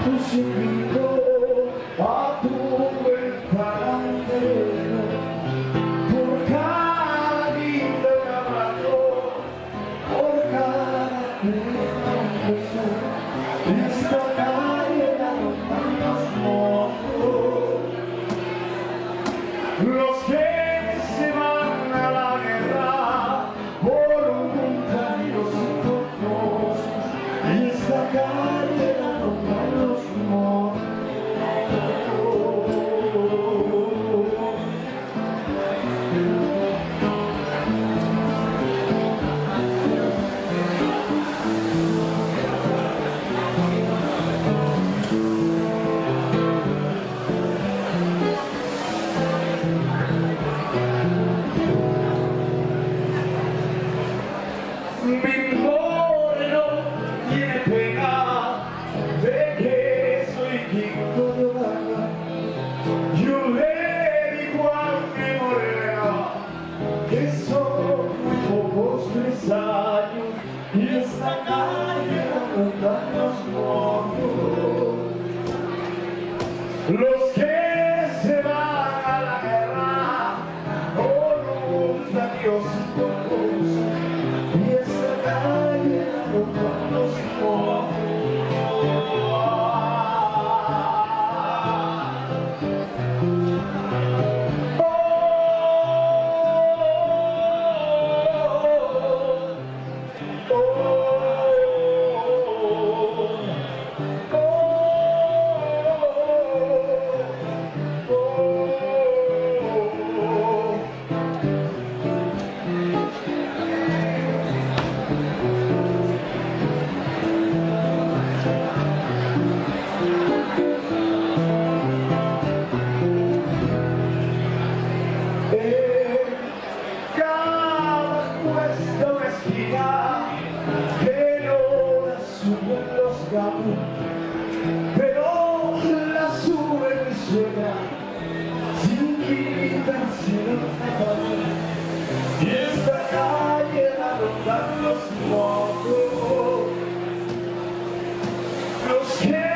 Os invito a tu parandero por cada lindo abrazo, por cada beso. Esta calle la rompan los monstruos, los que se van a la guerra voluntarios y forzosos. Esta calle la rompan los monstruos. Mi moreno tiene pena de que soy quinto de vaca. Yo le digo a mi morena que son muy pocos 3 años y esta calle la rondan los monstruos, los que se van a la guerra voluntarios y pocos. Y esta calle la rondan los monstruos. Cada puesta una esquina que no la suben los gatos, pero la sube mi suegra sin quitarse los zapatos. Y esta calle la rondan los monstruos, los que